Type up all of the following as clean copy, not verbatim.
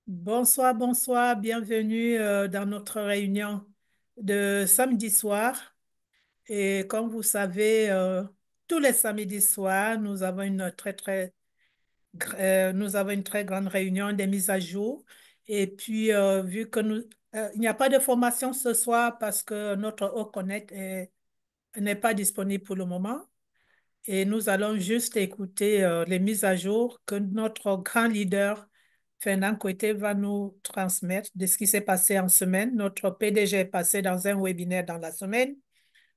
Bonsoir, bonsoir, bienvenue dans notre réunion de samedi soir. Et comme vous savez, tous les samedis soirs, nous avons une très grande réunion des mises à jour. Et puis, vu que il n'y a pas de formation ce soir parce que notre Haut Connect n'est pas disponible pour le moment. Et nous allons juste écouter les mises à jour que notre grand leader, Fernand Coueté, va nous transmettre de ce qui s'est passé en semaine. Notre PDG est passé dans un webinaire dans la semaine.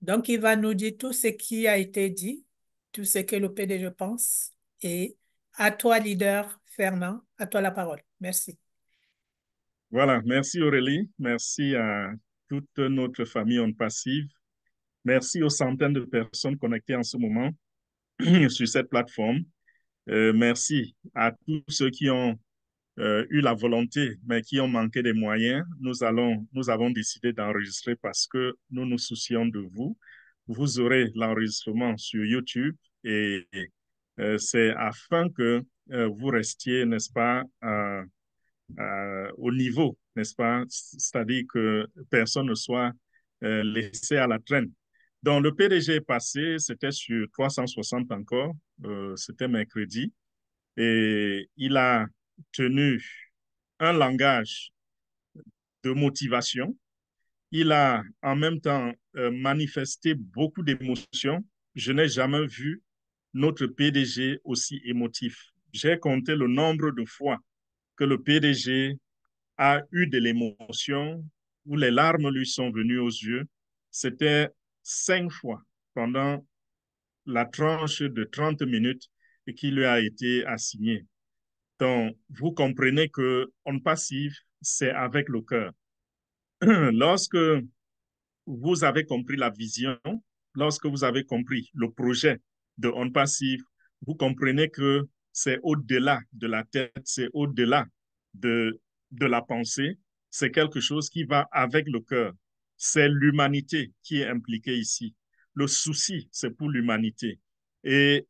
Donc, il va nous dire tout ce qui a été dit, tout ce que le PDG pense. Et à toi, leader Fernand, à toi la parole. Merci. Voilà, merci Aurélie, merci à toute notre famille On Passive, merci aux centaines de personnes connectées en ce moment sur cette plateforme. Merci à tous ceux qui ont eu la volonté, mais qui ont manqué des moyens. Nous avons décidé d'enregistrer parce que nous nous soucions de vous. Vous aurez l'enregistrement sur YouTube et c'est afin que vous restiez, n'est-ce pas, au niveau, n'est-ce pas? C'est-à-dire que personne ne soit laissé à la traîne. Donc, le PDG est passé, c'était sur 360 encore, c'était mercredi, et il a tenu un langage de motivation. Il a en même temps manifesté beaucoup d'émotions. Je n'ai jamais vu notre PDG aussi émotif. J'ai compté le nombre de fois que le PDG a eu de l'émotion, où les larmes lui sont venues aux yeux. C'était 5 fois pendant la tranche de 30 minutes qui lui a été assignée. Donc, vous comprenez que On Passive, c'est avec le cœur. Lorsque vous avez compris la vision, lorsque vous avez compris le projet de On Passive, vous comprenez que c'est au-delà de la tête, c'est au-delà de la pensée, c'est quelque chose qui va avec le cœur. C'est l'humanité qui est impliquée ici. Le souci, c'est pour l'humanité. Et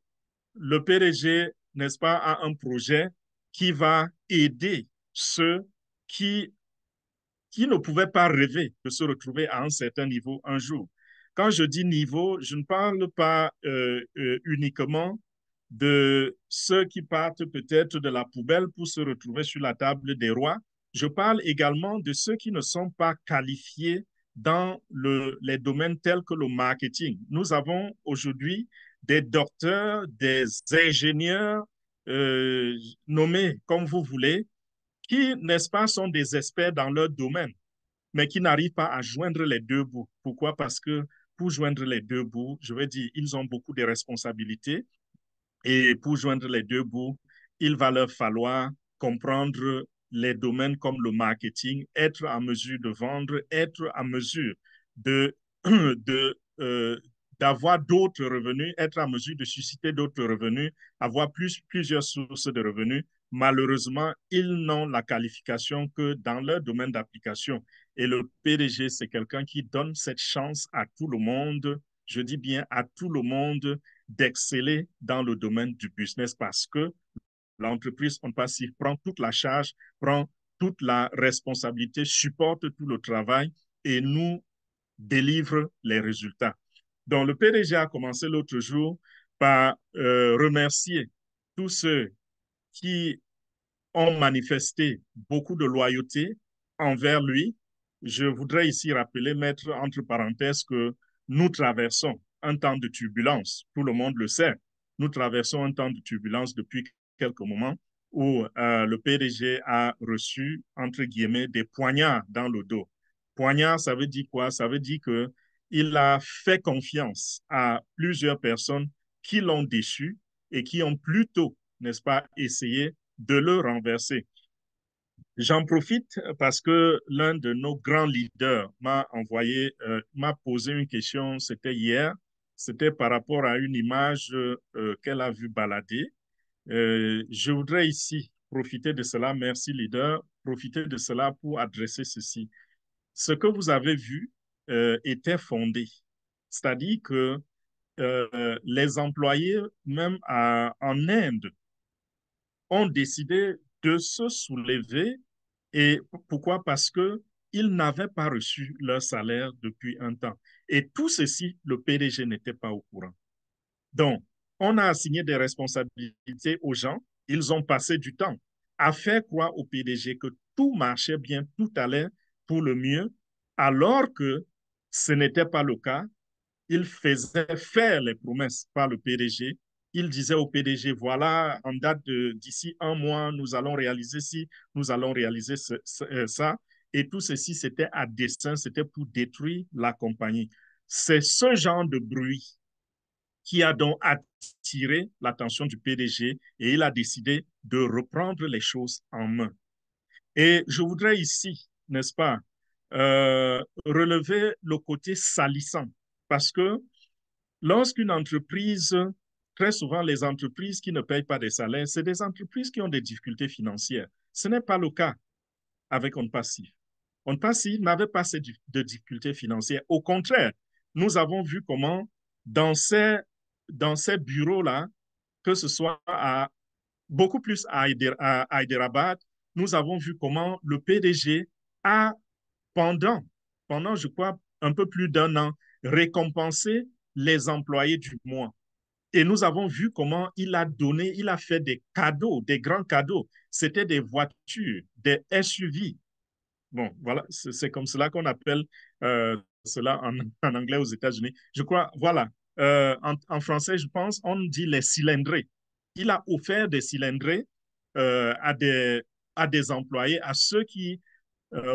le PDG, n'est-ce pas, a un projet qui va aider ceux qui ne pouvaient pas rêver de se retrouver à un certain niveau un jour. Quand je dis niveau, je ne parle pas uniquement de ceux qui partent peut-être de la poubelle pour se retrouver sur la table des rois. Je parle également de ceux qui ne sont pas qualifiés dans les domaines tels que le marketing. Nous avons aujourd'hui des docteurs, des ingénieurs, nommés comme vous voulez, qui, n'est-ce pas, sont des experts dans leur domaine, mais qui n'arrivent pas à joindre les deux bouts. Pourquoi? Parce que pour joindre les deux bouts, je veux dire, ils ont beaucoup de responsabilités et pour joindre les deux bouts, il va leur falloir comprendre les domaines comme le marketing, être en mesure de vendre, être en mesure de, de, d'avoir d'autres revenus, être en mesure de susciter d'autres revenus, avoir plusieurs sources de revenus. Malheureusement, ils n'ont la qualification que dans leur domaine d'application. Et le PDG, c'est quelqu'un qui donne cette chance à tout le monde, je dis bien à tout le monde, d'exceller dans le domaine du business parce que l'entreprise On Passive prend toute la charge, prend toute la responsabilité, supporte tout le travail et nous délivre les résultats. Donc, le PDG a commencé l'autre jour par remercier tous ceux qui ont manifesté beaucoup de loyauté envers lui. Je voudrais ici rappeler, mettre entre parenthèses que nous traversons un temps de turbulence. Tout le monde le sait. Nous traversons un temps de turbulence depuis quelques moments où le PDG a reçu, entre guillemets, des poignards dans le dos. Poignard, ça veut dire quoi? Ça veut dire qu'il a fait confiance à plusieurs personnes qui l'ont déçu et qui ont plutôt, n'est-ce pas, essayé de le renverser. J'en profite parce que l'un de nos grands leaders m'a posé une question, c'était hier, c'était par rapport à une image qu'elle a vue balader. Je voudrais ici profiter de cela, merci leader, profiter de cela pour adresser ceci. Ce que vous avez vu était fondé, c'est-à-dire que les employés, même en Inde, ont décidé de se soulever Et pourquoi? Parce qu'ils n'avaient pas reçu leur salaire depuis un temps. Et tout ceci, le PDG n'était pas au courant. Donc, on a assigné des responsabilités aux gens. Ils ont passé du temps à faire croire au PDG que tout marchait bien, tout allait pour le mieux, alors que ce n'était pas le cas. Ils faisaient faire les promesses par le PDG. Ils disaient au PDG, voilà, en date d'ici un mois, nous allons réaliser ci, nous allons réaliser ça. Et tout ceci, c'était à dessein, c'était pour détruire la compagnie. C'est ce genre de bruit qui a donc attiré l'attention du PDG et il a décidé de reprendre les choses en main. Et je voudrais ici, n'est-ce pas, relever le côté salissant parce que lorsqu'une entreprise, très souvent les entreprises qui ne payent pas des salaires, c'est des entreprises qui ont des difficultés financières. Ce n'est pas le cas avec OnPassive. OnPassive n'avait pas de difficultés financières. Au contraire, nous avons vu comment dans ces bureaux-là, que ce soit beaucoup plus à Hyderabad, nous avons vu comment le PDG a, pendant, pendant, je crois, un peu plus d'un an, récompensé les employés du mois. Et nous avons vu comment il a donné, il a fait des cadeaux, des grands cadeaux. C'était des voitures, des SUV. Bon, voilà, c'est comme cela qu'on appelle cela en anglais aux États-Unis. Je crois, voilà, en français, je pense, on dit les cylindrés. Il a offert des cylindrés euh, à, des, à des employés, à ceux qui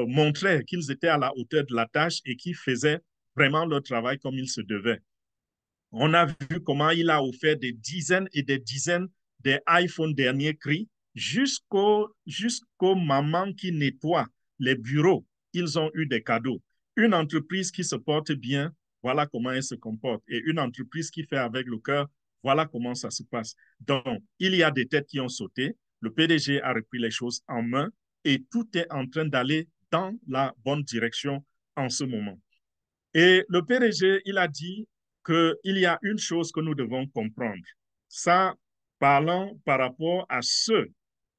montraient qu'ils étaient à la hauteur de la tâche et qui faisaient vraiment leur travail comme il se devait. On a vu comment il a offert des dizaines et des dizaines des iPhones dernier cri jusqu'aux mamans qui nettoient les bureaux. Ils ont eu des cadeaux. Une entreprise qui se porte bien, voilà comment elle se comporte. Et une entreprise qui fait avec le cœur, voilà comment ça se passe. Donc, il y a des têtes qui ont sauté. Le PDG a repris les choses en main et tout est en train d'aller dans la bonne direction en ce moment. Et le PDG, il a dit qu'il y a une chose que nous devons comprendre. Ça, parlant par rapport à ceux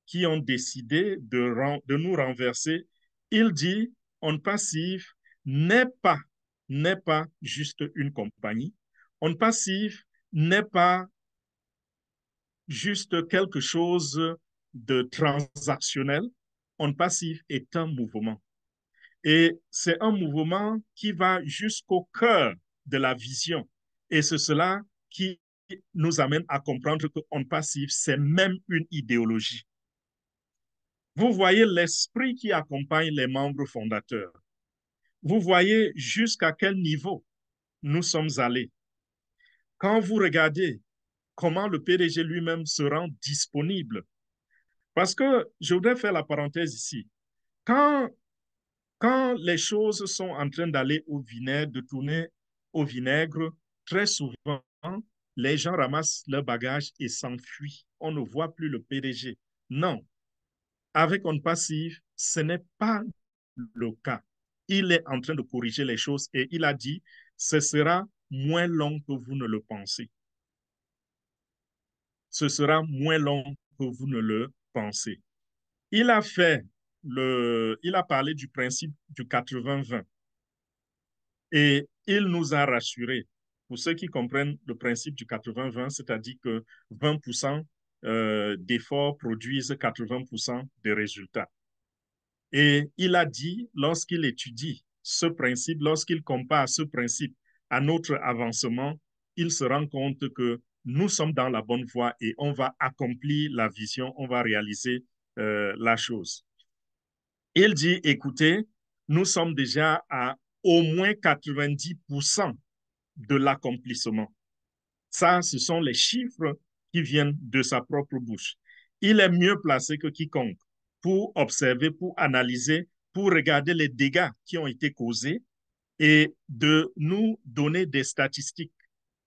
qui ont décidé de nous renverser, il dit, On Passive n'est pas juste une compagnie. On Passive n'est pas juste quelque chose de transactionnel. On Passive est un mouvement. Et c'est un mouvement qui va jusqu'au cœur de la vision. Et c'est cela qui nous amène à comprendre que On Passive, c'est même une idéologie. Vous voyez l'esprit qui accompagne les membres fondateurs. Vous voyez jusqu'à quel niveau nous sommes allés. Quand vous regardez comment le PDG lui-même se rend disponible, parce que je voudrais faire la parenthèse ici, quand quand les choses sont en train d'aller au vinaigre, de tourner au vinaigre, très souvent, les gens ramassent leurs bagages et s'enfuient. On ne voit plus le PDG. Non, avec On Passive, ce n'est pas le cas. Il est en train de corriger les choses et il a dit, ce sera moins long que vous ne le pensez. Ce sera moins long que vous ne le pensez. Il a il a parlé du principe du 80-20. Et il nous a rassurés. Pour ceux qui comprennent le principe du 80-20, c'est-à-dire que 20% d'efforts produisent 80% des résultats. Et il a dit, lorsqu'il étudie ce principe, lorsqu'il compare ce principe à notre avancement, il se rend compte que nous sommes dans la bonne voie et on va accomplir la vision, on va réaliser la chose. Il dit, écoutez, nous sommes déjà à au moins 90% de l'accomplissement. Ça, ce sont les chiffres qui viennent de sa propre bouche. Il est mieux placé que quiconque pour observer, pour analyser, pour regarder les dégâts qui ont été causés et de nous donner des statistiques,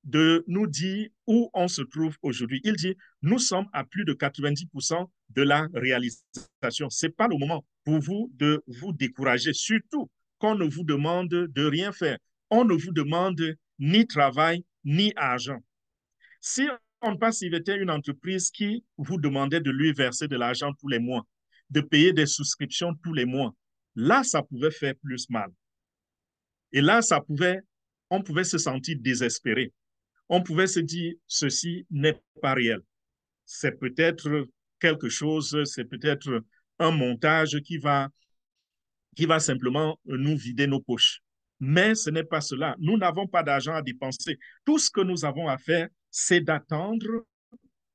de nous dire où on se trouve aujourd'hui. Il dit, nous sommes à plus de 90% de la réalisation. Ce n'est pas le moment pour vous de vous décourager, surtout qu'on ne vous demande de rien faire. On ne vous demande ni travail, ni argent. Si on passe, il était une entreprise qui vous demandait de lui verser de l'argent tous les mois, de payer des souscriptions tous les mois. Là, ça pouvait faire plus mal. Et là, on pouvait se sentir désespéré. On pouvait se dire, ceci n'est pas réel. C'est peut-être quelque chose, c'est peut-être un montage qui va simplement nous vider nos poches. Mais ce n'est pas cela. Nous n'avons pas d'argent à dépenser. Tout ce que nous avons à faire, c'est d'attendre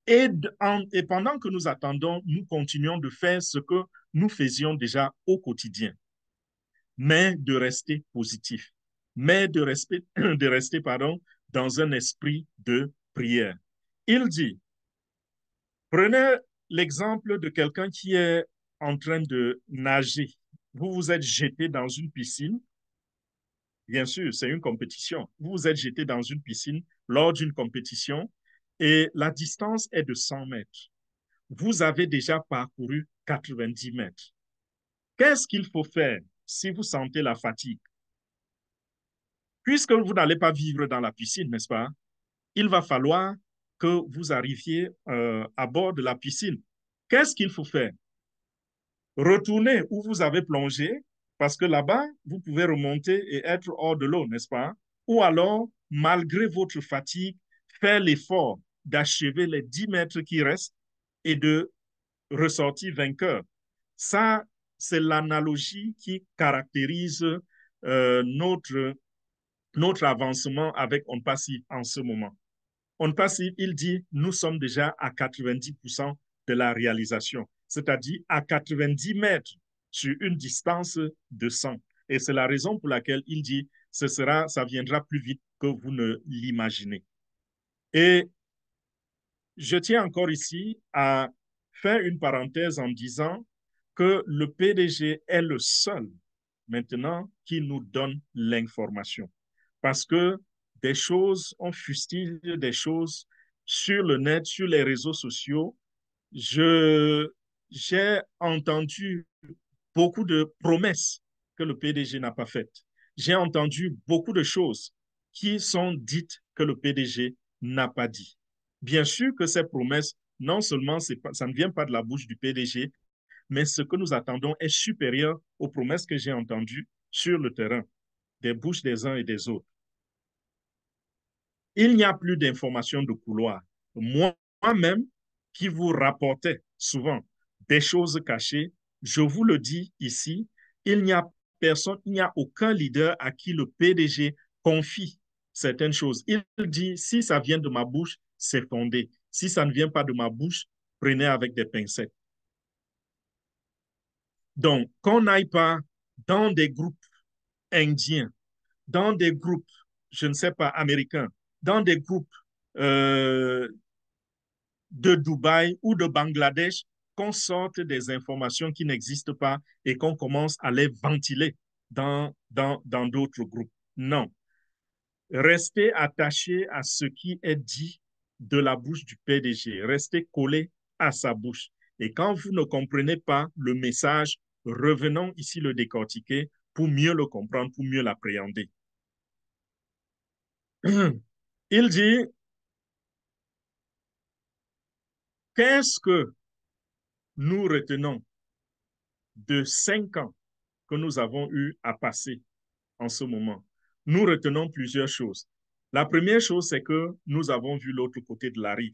et pendant que nous attendons, nous continuons de faire ce que nous faisions déjà au quotidien, mais de rester positif, mais de rester dans un esprit de prière. Il dit, prenez l'exemple de quelqu'un qui est en train de nager. Vous vous êtes jeté dans une piscine. Bien sûr, c'est une compétition. Vous vous êtes jeté dans une piscine lors d'une compétition et la distance est de 100 mètres. Vous avez déjà parcouru 90 mètres. Qu'est-ce qu'il faut faire si vous sentez la fatigue? Puisque vous n'allez pas vivre dans la piscine, n'est-ce pas? Il va falloir que vous arriviez à bord de la piscine. Qu'est-ce qu'il faut faire? Retournez où vous avez plongé, parce que là-bas, vous pouvez remonter et être hors de l'eau, n'est-ce pas? Ou alors, malgré votre fatigue, faire l'effort d'achever les 10 mètres qui restent et de ressortir vainqueur. Ça, c'est l'analogie qui caractérise notre avancement avec On Passif en ce moment. On Passif, il dit, nous sommes déjà à 90% de la réalisation, c'est-à-dire à 90 mètres sur une distance de 100. Et c'est la raison pour laquelle il dit, ça viendra plus vite que vous ne l'imaginez. Et je tiens encore ici à faire une parenthèse en disant que le PDG est le seul maintenant qui nous donne l'information. Parce que des choses, on fustille des choses sur le net, sur les réseaux sociaux. J'ai entendu beaucoup de promesses que le PDG n'a pas faites. J'ai entendu beaucoup de choses qui sont dites que le PDG n'a pas dit. Bien sûr que ces promesses, non seulement ça ne vient pas de la bouche du PDG, mais ce que nous attendons est supérieur aux promesses que j'ai entendues sur le terrain, des bouches des uns et des autres. Il n'y a plus d'informations de couloir. Moi-même, qui vous rapportais souvent des choses cachées, je vous le dis ici, il n'y a personne, il n'y a aucun leader à qui le PDG confie certaines choses. Il dit, si ça vient de ma bouche, c'est fondé. Si ça ne vient pas de ma bouche, prenez avec des pincettes. Donc, qu'on n'aille pas dans des groupes indiens, dans des groupes, je ne sais pas, américains, dans des groupes de Dubaï ou de Bangladesh, qu'on sorte des informations qui n'existent pas et qu'on commence à les ventiler dans d'autres groupes. Non. Restez attaché à ce qui est dit de la bouche du PDG. Restez collé à sa bouche. Et quand vous ne comprenez pas le message, revenons ici le décortiquer pour mieux le comprendre, pour mieux l'appréhender. Il dit, qu'est-ce que nous retenons de 5 ans que nous avons eu à passer en ce moment? Nous retenons plusieurs choses. La première chose, c'est que nous avons vu l'autre côté de la rive.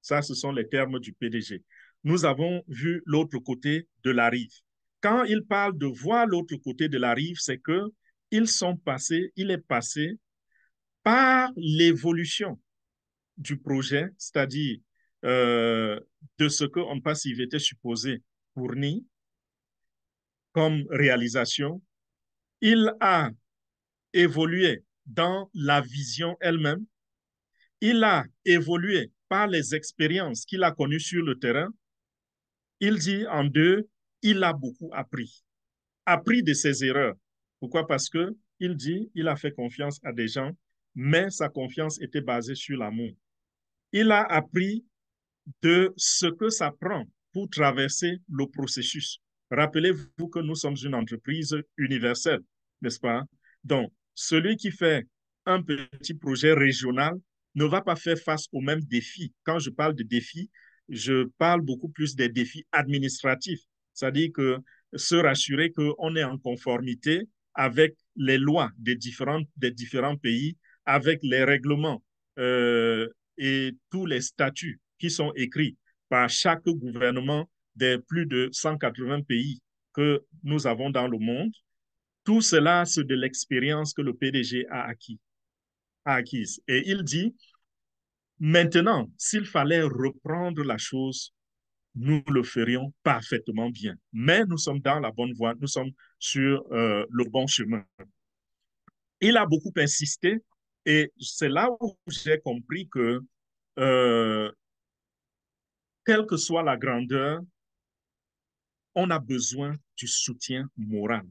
Ça, ce sont les termes du PDG. Nous avons vu l'autre côté de la rive. Quand il parle de voir l'autre côté de la rive, c'est que il est passé par l'évolution du projet, c'est-à-dire de ce que On Passive était supposé fournir comme réalisation. Il a évolué dans la vision elle-même. Il a évolué par les expériences qu'il a connues sur le terrain. Il dit en deux, il a beaucoup appris. Appris de ses erreurs. Pourquoi? Parce que il dit, il a fait confiance à des gens, mais sa confiance était basée sur l'amour. Il a appris de ce que ça prend pour traverser le processus. Rappelez-vous que nous sommes une entreprise universelle, n'est-ce pas? Donc, celui qui fait un petit projet régional ne va pas faire face aux mêmes défis. Quand je parle de défis, je parle beaucoup plus des défis administratifs. C'est-à-dire que se rassurer qu'on est en conformité avec les lois des différents pays, avec les règlements et tous les statuts qui sont écrits par chaque gouvernement des plus de 180 pays que nous avons dans le monde. Tout cela, c'est de l'expérience que le PDG a acquise. Et il dit, maintenant, s'il fallait reprendre la chose, nous le ferions parfaitement bien. Mais nous sommes dans la bonne voie, nous sommes sur le bon chemin. Il a beaucoup insisté et c'est là où j'ai compris que, euh, quelle que soit la grandeur, on a besoin du soutien moral.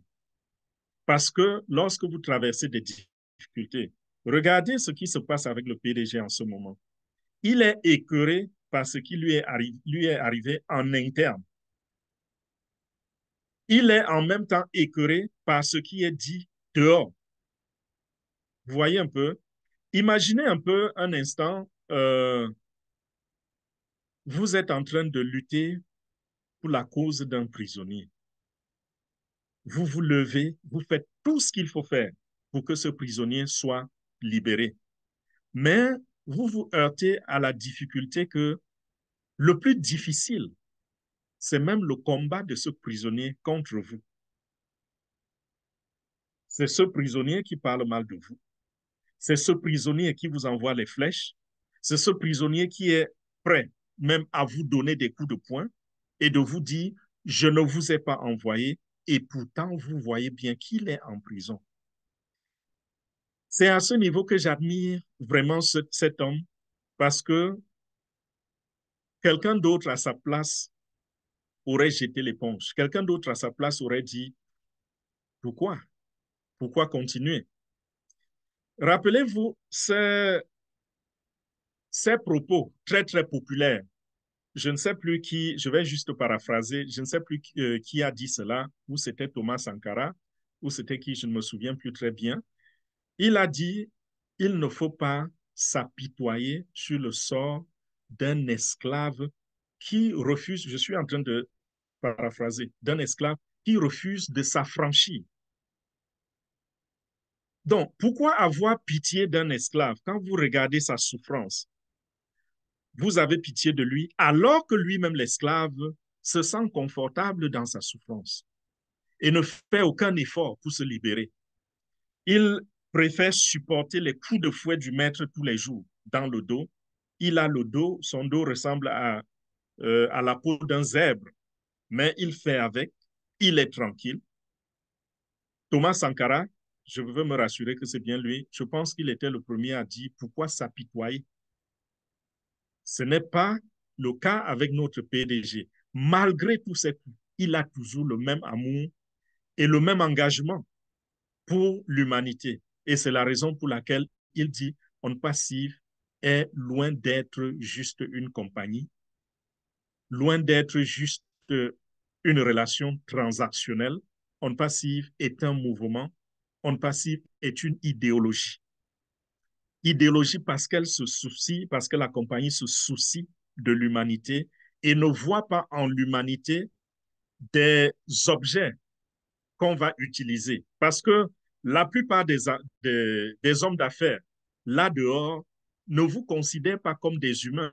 Parce que lorsque vous traversez des difficultés, regardez ce qui se passe avec le PDG en ce moment. Il est écœuré par ce qui lui est arrivé en interne. Il est en même temps écœuré par ce qui est dit dehors. Vous voyez un peu? Imaginez un peu un instant, vous êtes en train de lutter pour la cause d'un prisonnier. Vous vous levez, vous faites tout ce qu'il faut faire pour que ce prisonnier soit libéré. Mais vous vous heurtez à la difficulté que le plus difficile, c'est même le combat de ce prisonnier contre vous. C'est ce prisonnier qui parle mal de vous. C'est ce prisonnier qui vous envoie les flèches. C'est ce prisonnier qui est prêt même à vous donner des coups de poing et de vous dire, je ne vous ai pas envoyé et pourtant vous voyez bien qu'il est en prison. C'est à ce niveau que j'admire vraiment cet homme parce que quelqu'un d'autre à sa place aurait jeté l'éponge. Quelqu'un d'autre à sa place aurait dit, pourquoi? Pourquoi continuer? Rappelez-vous ces propos très, très populaires. Je ne sais plus qui, je vais juste paraphraser, je ne sais plus qui a dit cela, ou c'était Thomas Sankara, ou c'était qui, je ne me souviens plus très bien. Il a dit, il ne faut pas s'apitoyer sur le sort d'un esclave qui refuse, je suis en train de paraphraser, d'un esclave qui refuse de s'affranchir. Donc, pourquoi avoir pitié d'un esclave quand vous regardez sa souffrance? Vous avez pitié de lui alors que lui-même, l'esclave, se sent confortable dans sa souffrance et ne fait aucun effort pour se libérer. Il préfère supporter les coups de fouet du maître tous les jours dans le dos. Il a le dos, son dos ressemble à la peau d'un zèbre, mais il fait avec, il est tranquille. Thomas Sankara, je veux me rassurer que c'est bien lui, je pense qu'il était le premier à dire pourquoi s'apitoyer. Ce n'est pas le cas avec notre PDG. Malgré tout ça, il a toujours le même amour et le même engagement pour l'humanité. Et c'est la raison pour laquelle il dit On Passive est loin d'être juste une compagnie, loin d'être juste une relation transactionnelle. On Passive est un mouvement. On Passive est une idéologie. Idéologie parce qu'elle se soucie, parce que la compagnie se soucie de l'humanité et ne voit pas en l'humanité des objets qu'on va utiliser. Parce que la plupart des hommes d'affaires, là dehors, ne vous considèrent pas comme des humains,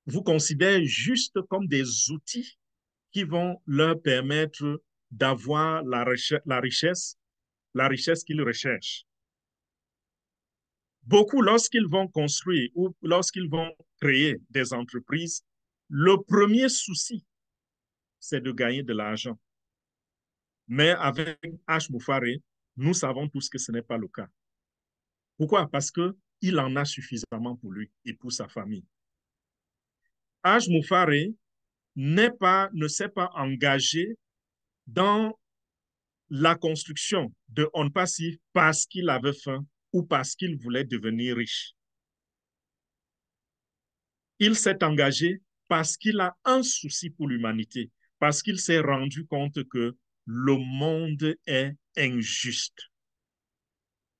vous considèrent juste comme des outils qui vont leur permettre d'avoir la richesse qu'ils recherchent. Beaucoup, lorsqu'ils vont construire ou lorsqu'ils vont créer des entreprises, le premier souci, c'est de gagner de l'argent. Mais avec H. Moufaré, nous savons tous que ce n'est pas le cas. Pourquoi? Parce qu'il en a suffisamment pour lui et pour sa famille. H. Moufaré ne s'est pas engagé dans la construction de On Passif parce qu'il avait faim ou parce qu'il voulait devenir riche. Il s'est engagé parce qu'il a un souci pour l'humanité, parce qu'il s'est rendu compte que le monde est injuste.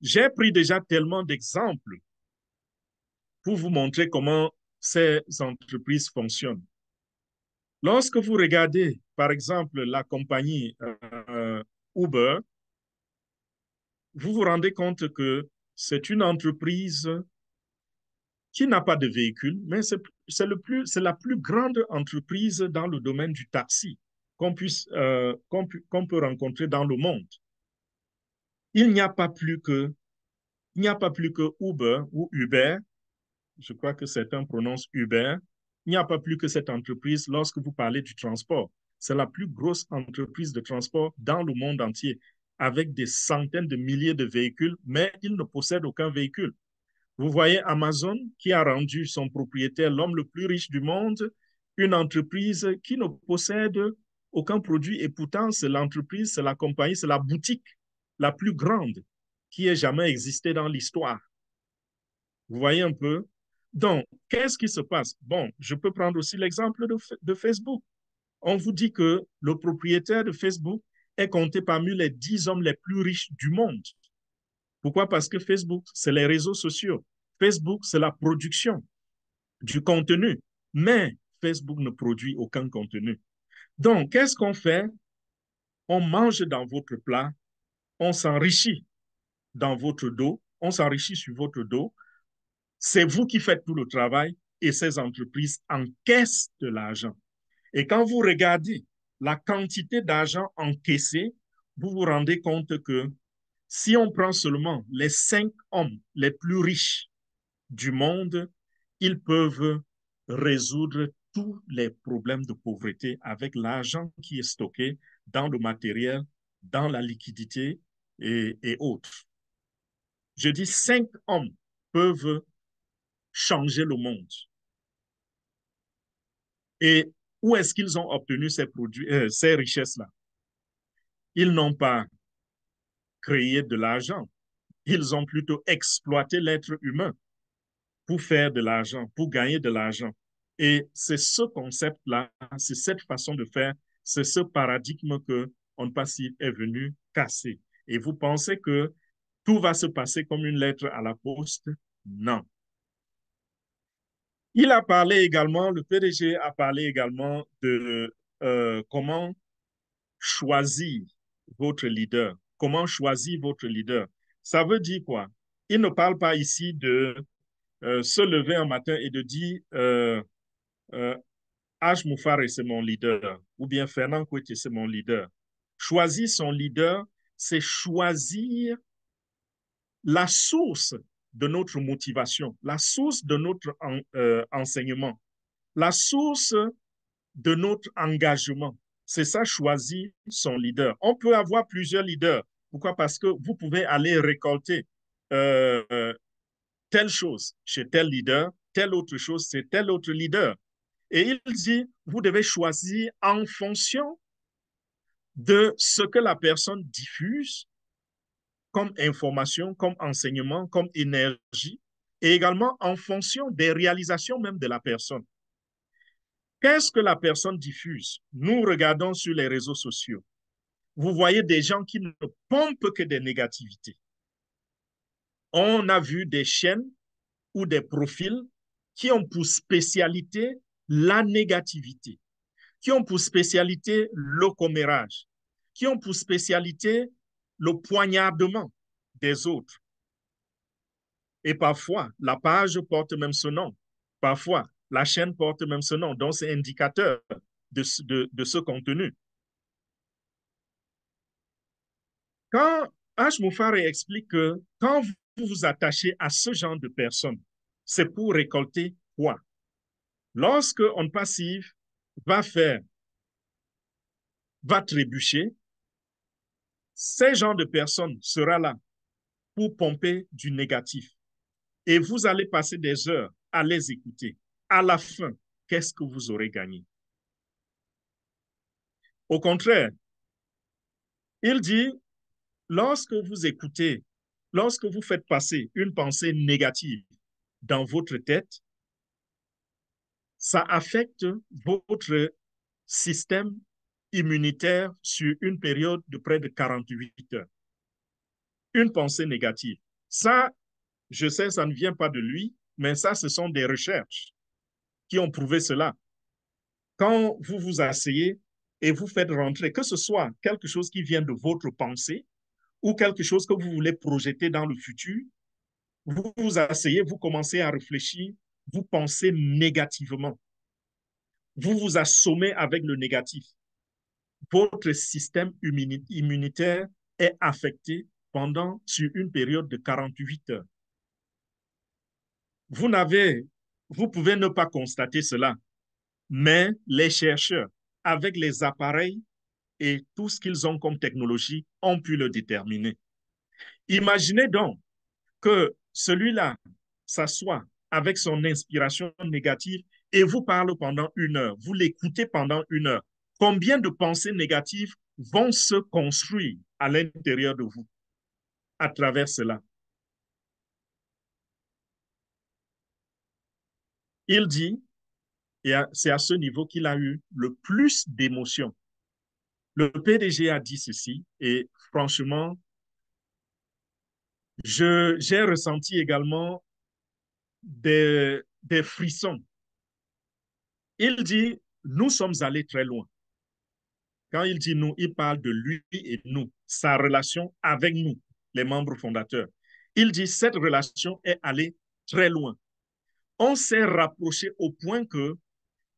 J'ai pris déjà tellement d'exemples pour vous montrer comment ces entreprises fonctionnent. Lorsque vous regardez, par exemple, la compagnie Uber, vous vous rendez compte que c'est une entreprise qui n'a pas de véhicule, mais c'est la plus grande entreprise dans le domaine du taxi qu'on peut rencontrer dans le monde. Il n'y a pas plus que, il n'y a pas plus que Uber ou Uber, je crois que certains prononcent Uber, il n'y a pas plus que cette entreprise lorsque vous parlez du transport. C'est la plus grosse entreprise de transport dans le monde entier, avec des centaines de milliers de véhicules, mais il ne possède aucun véhicule. Vous voyez Amazon qui a rendu son propriétaire, l'homme le plus riche du monde, une entreprise qui ne possède aucun produit et pourtant c'est l'entreprise, c'est la compagnie, c'est la boutique la plus grande qui ait jamais existé dans l'histoire. Vous voyez un peu? Donc, qu'est-ce qui se passe? Bon, je peux prendre aussi l'exemple de Facebook. On vous dit que le propriétaire de Facebook est compté parmi les 10 hommes les plus riches du monde. Pourquoi? Parce que Facebook, c'est les réseaux sociaux. Facebook, c'est la production du contenu. Mais Facebook ne produit aucun contenu. Donc, qu'est-ce qu'on fait? On mange dans votre plat, on s'enrichit dans votre dos, on s'enrichit sur votre dos. C'est vous qui faites tout le travail et ces entreprises encaissent de l'argent. Et quand vous regardez la quantité d'argent encaissé, vous vous rendez compte que si on prend seulement les 5 hommes les plus riches du monde, ils peuvent résoudre tous les problèmes de pauvreté avec l'argent qui est stocké dans le matériel, dans la liquidité et autres. Je dis 5 hommes peuvent changer le monde. Et où est-ce qu'ils ont obtenu ces produits, ces richesses-là? Ils n'ont pas créé de l'argent. Ils ont plutôt exploité l'être humain pour faire de l'argent, pour gagner de l'argent. Et c'est ce concept-là, c'est cette façon de faire, c'est ce paradigme que On Passif est venu casser. Et vous pensez que tout va se passer comme une lettre à la poste? Non. Il a parlé également, le PDG a parlé également de comment choisir votre leader. Comment choisir votre leader? Ça veut dire quoi? Il ne parle pas ici de se lever un matin et de dire euh, H. Moufare, c'est mon leader, ou bien Fernand Kouete, c'est mon leader. Choisir son leader, c'est choisir la source de notre motivation, la source de notre enseignement, la source de notre engagement. C'est ça, choisir son leader. On peut avoir plusieurs leaders. Pourquoi? Parce que vous pouvez aller récolter telle chose chez tel leader, telle autre chose chez tel autre leader. Et il dit, vous devez choisir en fonction de ce que la personne diffuse comme information, comme enseignement, comme énergie, et également en fonction des réalisations même de la personne. Qu'est-ce que la personne diffuse? Nous regardons sur les réseaux sociaux. Vous voyez des gens qui ne pompent que des négativités. On a vu des chaînes ou des profils qui ont pour spécialité la négativité, qui ont pour spécialité le commérage, qui ont pour spécialité le poignardement des autres. Et parfois, la page porte même ce nom. Parfois, la chaîne porte même ce nom. Donc, c'est indicateur de ce contenu. Quand H. Moufare explique que quand vous vous attachez à ce genre de personnes, c'est pour récolter quoi? Lorsque On Passif va trébucher, ces genres de personnes seront là pour pomper du négatif. Et vous allez passer des heures à les écouter. À la fin, qu'est-ce que vous aurez gagné? Au contraire, il dit, lorsque vous écoutez, lorsque vous faites passer une pensée négative dans votre tête, ça affecte votre système immunitaire sur une période de près de 48 heures. Une pensée négative. Ça, je sais, ça ne vient pas de lui, mais ça, ce sont des recherches qui ont prouvé cela. quand vous vous asseyez et vous faites rentrer, que ce soit quelque chose qui vient de votre pensée ou quelque chose que vous voulez projeter dans le futur, vous vous asseyez, vous commencez à réfléchir, vous pensez négativement. Vous vous assommez avec le négatif. Votre système immunitaire est affecté sur une période de 48 heures. Vous pouvez ne pas constater cela, mais les chercheurs, avec les appareils et tout ce qu'ils ont comme technologie, ont pu le déterminer. Imaginez donc que celui-là s'assoit avec son inspiration négative et vous parle pendant 1 heure, vous l'écoutez pendant 1 heure. Combien de pensées négatives vont se construire à l'intérieur de vous à travers cela? Il dit, et c'est à ce niveau qu'il a eu le plus d'émotions. Le PDG a dit ceci, et franchement, j'ai ressenti également des frissons. Il dit, nous sommes allés très loin. Quand il dit nous, il parle de lui et nous, sa relation avec nous, les membres fondateurs. Il dit, cette relation est allée très loin. On s'est rapproché au point que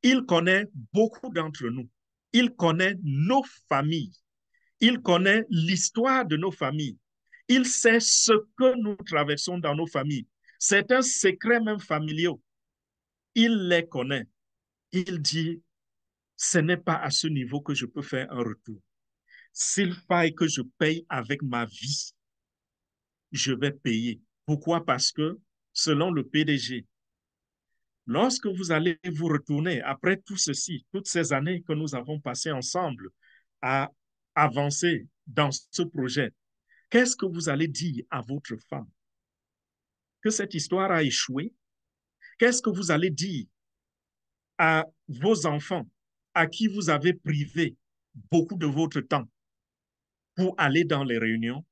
il connaît beaucoup d'entre nous. Il connaît nos familles. Il connaît l'histoire de nos familles. Il sait ce que nous traversons dans nos familles. C'est un secret même familial. Il les connaît. Il dit, ce n'est pas à ce niveau que je peux faire un retour. S'il faille que je paye avec ma vie, je vais payer. Pourquoi? Parce que, selon le PDG, lorsque vous allez vous retourner après tout ceci, toutes ces années que nous avons passées ensemble à avancer dans ce projet, qu'est-ce que vous allez dire à votre femme? Que cette histoire a échoué? Qu'est-ce que vous allez dire à vos enfants à qui vous avez privé beaucoup de votre temps pour aller dans les réunions,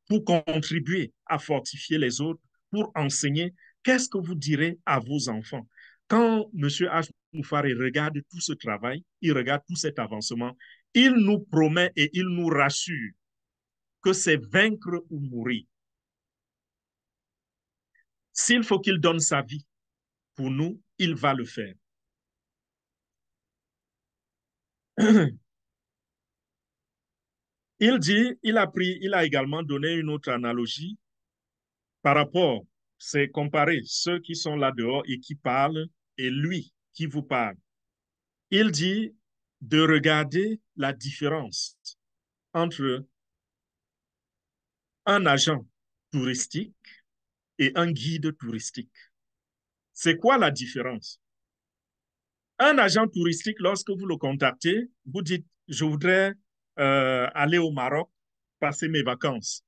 pour contribuer à fortifier les autres, pour enseigner? Qu'est-ce que vous direz à vos enfants? Quand M. H. Moufari regarde tout ce travail, il regarde tout cet avancement, il nous promet et il nous rassure que c'est vaincre ou mourir. S'il faut qu'il donne sa vie pour nous, il va le faire. Il dit, il a également donné une autre analogie par rapport, c'est comparer ceux qui sont là dehors et qui parlent et lui qui vous parle. Il dit de regarder la différence entre un agent touristique et un guide touristique. C'est quoi la différence? Un agent touristique, lorsque vous le contactez, vous dites, je voudrais aller au Maroc, passer mes vacances.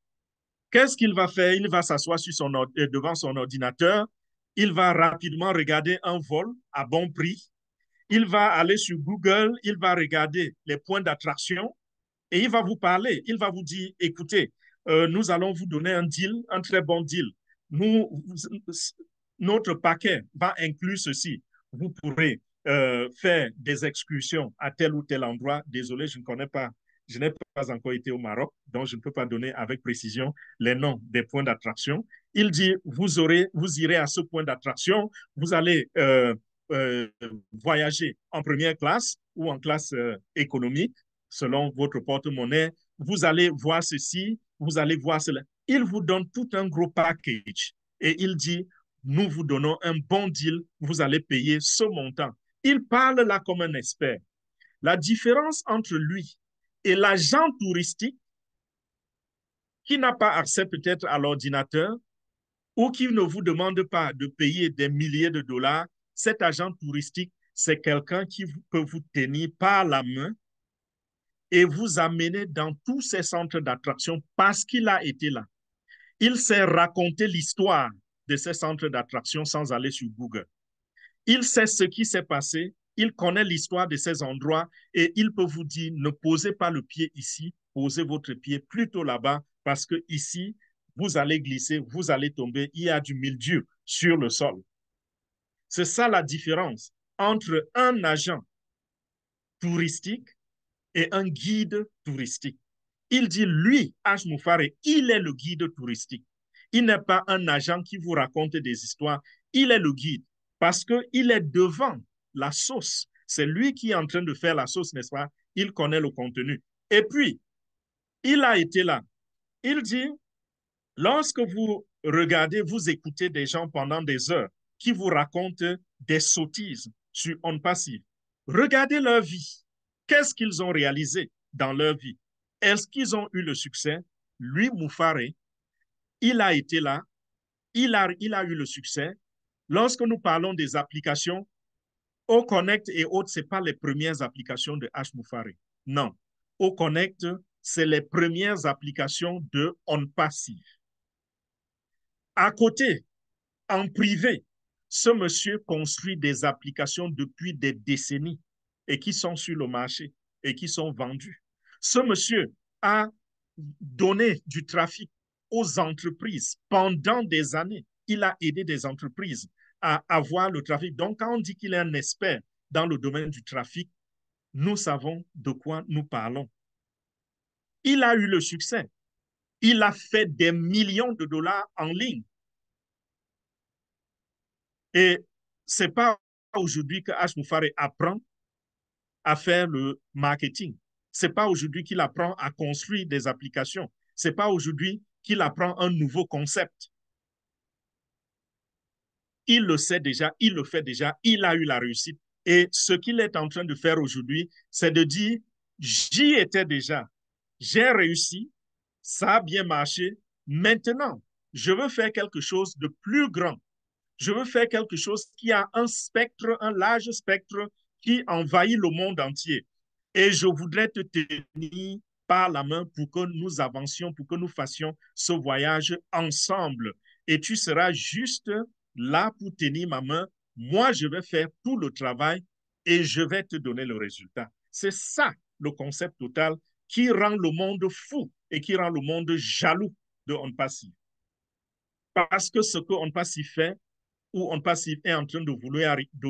Qu'est-ce qu'il va faire? Il va s'asseoir devant son ordinateur, il va rapidement regarder un vol à bon prix, il va aller sur Google, il va regarder les points d'attraction et il va vous parler, il va vous dire, écoutez, nous allons vous donner un deal, un très bon deal. Notre paquet va inclure ceci. Vous pourrez faire des excursions à tel ou tel endroit. Désolé, je ne connais pas, je n'ai pas encore été au Maroc, donc je ne peux pas donner avec précision les noms des points d'attraction. Il dit, vous irez à ce point d'attraction, vous allez euh, voyager en première classe ou en classe économique, selon votre porte-monnaie. Vous allez voir ceci, vous allez voir cela. Il vous donne tout un gros package et il dit, nous vous donnons un bon deal, vous allez payer ce montant. Il parle là comme un expert. La différence entre lui et l'agent touristique qui n'a pas accès peut-être à l'ordinateur ou qui ne vous demande pas de payer des milliers de dollars, cet agent touristique, c'est quelqu'un qui peut vous tenir par la main et vous amener dans tous ces centres d'attraction parce qu'il a été là. Il sait raconter l'histoire de ces centres d'attraction sans aller sur Google. Il sait ce qui s'est passé, il connaît l'histoire de ces endroits et il peut vous dire, ne posez pas le pied ici, posez votre pied plutôt là-bas parce que ici, vous allez glisser, vous allez tomber, il y a du mildiou sur le sol. C'est ça la différence entre un agent touristique et un guide touristique. Il dit, lui, H. Moufare, il est le guide touristique. Il n'est pas un agent qui vous raconte des histoires. Il est le guide parce qu'il est devant la sauce. C'est lui qui est en train de faire la sauce, n'est-ce pas? Il connaît le contenu. Et puis, il a été là. Il dit, lorsque vous regardez, vous écoutez des gens pendant des heures qui vous racontent des sottises sur On Passive, regardez leur vie. Qu'est-ce qu'ils ont réalisé dans leur vie? Est-ce qu'ils ont eu le succès? Lui, Moufare, il a été là, il a eu le succès. Lorsque nous parlons des applications, O-Connect et autres, ce n'est pas les premières applications de H. Moufare. Non. O-Connect, c'est les premières applications de On Passive. À côté, en privé, ce monsieur construit des applications depuis des décennies et qui sont sur le marché et qui sont vendues. Ce monsieur a donné du trafic aux entreprises pendant des années. Il a aidé des entreprises à avoir le trafic. Donc, quand on dit qu'il est un expert dans le domaine du trafic, nous savons de quoi nous parlons. Il a eu le succès. Il a fait des millions de dollars en ligne. Et ce n'est pas aujourd'hui que H. Moufare apprend à faire le marketing. Ce n'est pas aujourd'hui qu'il apprend à construire des applications. Ce n'est pas aujourd'hui qu'il apprend un nouveau concept. Il le sait déjà, il le fait déjà, il a eu la réussite. Et ce qu'il est en train de faire aujourd'hui, c'est de dire, j'y étais déjà, j'ai réussi, ça a bien marché, maintenant, je veux faire quelque chose de plus grand. Je veux faire quelque chose qui a un spectre, un large spectre qui envahit le monde entier. Et je voudrais te tenir par la main pour que nous avancions, pour que nous fassions ce voyage ensemble. Et tu seras juste là pour tenir ma main. Moi, je vais faire tout le travail et je vais te donner le résultat. C'est ça le concept total qui rend le monde fou et qui rend le monde jaloux de On Passive. Parce que ce que On Passive fait, ou On Passive est en train de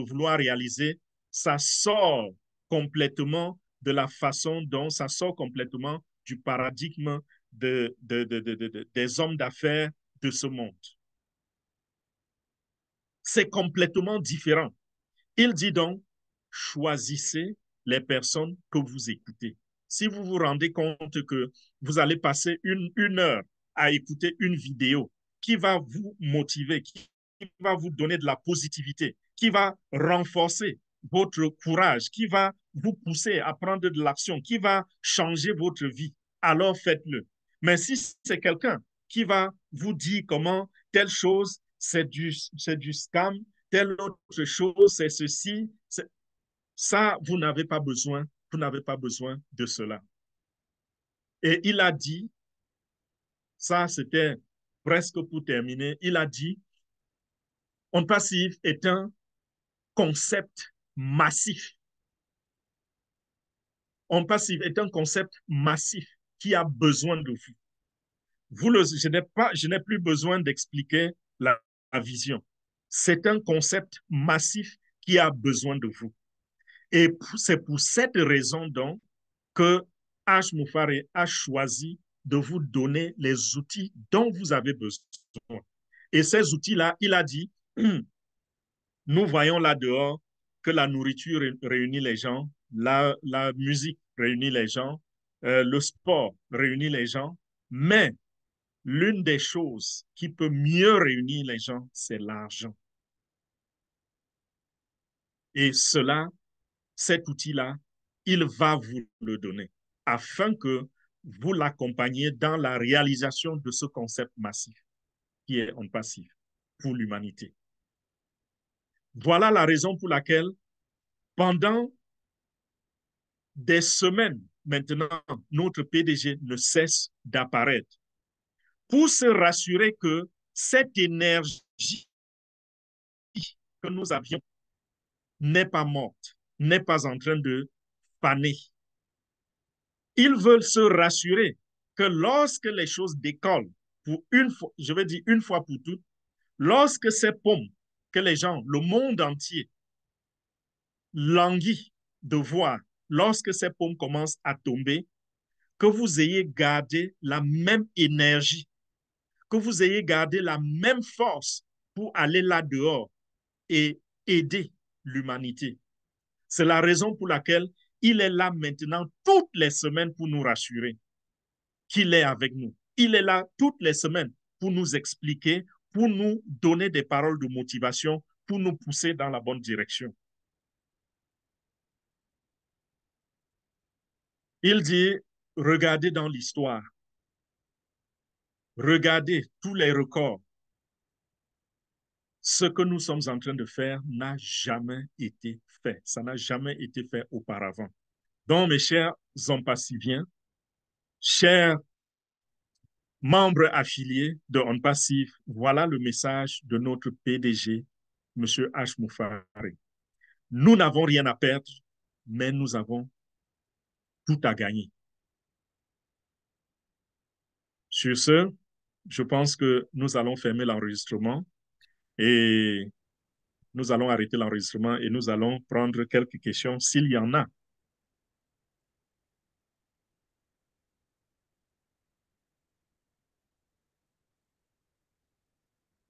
vouloir réaliser, ça sort complètement de la façon dont ça sort complètement du paradigme des hommes d'affaires de ce monde. C'est complètement différent. Il dit donc, choisissez les personnes que vous écoutez. Si vous vous rendez compte que vous allez passer une heure à écouter une vidéo qui va vous motiver, qui va vous donner de la positivité, qui va renforcer votre courage, qui va vous pousser à prendre de l'action, qui va changer votre vie, alors faites-le. Mais si c'est quelqu'un qui va vous dire comment telle chose, c'est du scam, telle autre chose, c'est ceci, ça, vous n'avez pas besoin de cela. Et il a dit, ça c'était presque pour terminer, il a dit, On Passive est un concept massif. On Passive est un concept massif qui a besoin de vous. Je n'ai plus besoin d'expliquer la vision. C'est un concept massif qui a besoin de vous. Et c'est pour cette raison donc que H. Moufare a choisi de vous donner les outils dont vous avez besoin. Et ces outils-là, il a dit, nous voyons là dehors que la nourriture réunit les gens, la musique réunit les gens, le sport réunit les gens, mais l'une des choses qui peut mieux réunir les gens, c'est l'argent. Et cela, cet outil-là, il va vous le donner afin que vous l'accompagniez dans la réalisation de ce concept massif qui est On Passive pour l'humanité. Voilà la raison pour laquelle, pendant des semaines maintenant, notre PDG ne cesse d'apparaître pour se rassurer que cette énergie que nous avions n'est pas morte, n'est pas en train de faner. Ils veulent se rassurer que lorsque les choses décollent, pour une fois, je vais dire une fois pour toutes, lorsque ces pommes que les gens, le monde entier, languit de voir lorsque ces pommes commencent à tomber, que vous ayez gardé la même énergie, que vous ayez gardé la même force pour aller là dehors et aider l'humanité. C'est la raison pour laquelle il est là maintenant toutes les semaines pour nous rassurer qu'il est avec nous. Il est là toutes les semaines pour nous expliquer, pour nous donner des paroles de motivation, pour nous pousser dans la bonne direction. Il dit, regardez dans l'histoire, regardez tous les records. Ce que nous sommes en train de faire n'a jamais été fait. Ça n'a jamais été fait auparavant. Donc, mes chers Zompassiviens, chers membres affiliés de On Passif, voilà le message de notre PDG, M. H. Moufari. Nous n'avons rien à perdre, mais nous avons tout à gagner. Sur ce, je pense que nous allons fermer l'enregistrement et nous allons arrêter l'enregistrement et nous allons prendre quelques questions s'il y en a.